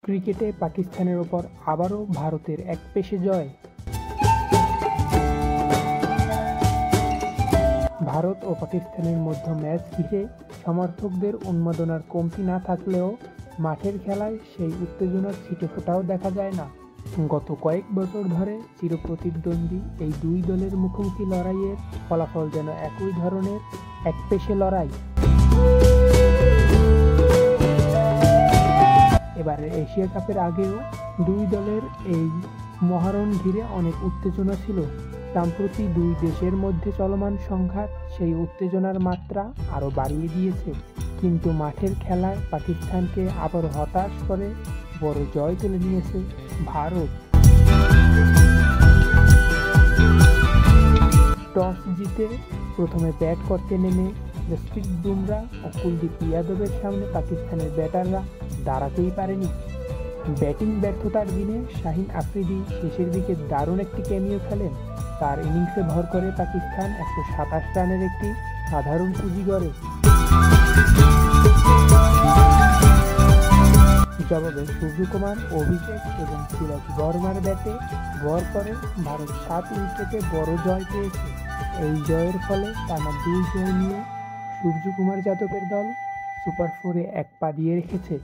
ক্রিকেটে পাকিস্তানের ওপর আবারও ভারতের এক পেশে জয়। ভারত ও পাকিস্তানের মধ্যে ম্যাচ ঘিরে সমর্থকদের উন্মাদনার কমতি না থাকলেও মাঠের খেলায় সেই উত্তেজনার ছিটেফোঁটাও দেখা যায় না। গত কয়েক বছর ধরে চিরপ্রতিদ্বন্দ্বী এই দুই দলের মুখোমুখি লড়াইয়ের ফলাফল যেন একই ধরনের একপেশে লড়াই। এবারের এশিয়া কাপের আগেও দুই দলের এই মহারণ ঘিরে অনেক উত্তেজনা ছিল। সম্প্রতি দুই দেশের মধ্যে চলমান সংঘাত সেই উত্তেজনার মাত্রা আরও বাড়িয়ে দিয়েছে। কিন্তু মাঠের খেলায় পাকিস্তানকে আবারও হতাশ করে বড় জয় তুলে নিয়েছে ভারত। টস জিতে প্রথমে ব্যাট করতে নেমে জসপ্রীত বুমরা ও কুলদীপ যাদবের সামনে পাকিস্তানের ব্যাটাররা দাঁড়াতেই পারেনি। ব্যাটিং ব্যর্থতার দিনে শাহিন আফ্রিদি শেষের দিকে দারুণ একটি ক্যামিও খেলেন। তার ইনিংসে ভর করে পাকিস্তান 127 রানের একটি সাধারণ পুঁজি গড়ে। জবাবে সূর্যকুমার, অভিষেক এবং সিরাজ বর্মার ব্যাটে ভর করে ভারত 7 উইকেটে বড় জয় পেয়েছে। এই জয়ের ফলে টানা 2 জয় নিয়ে সূর্যকুমার যাদবের দল সুপার 4-এ এক পা দিয়ে রেখেছে।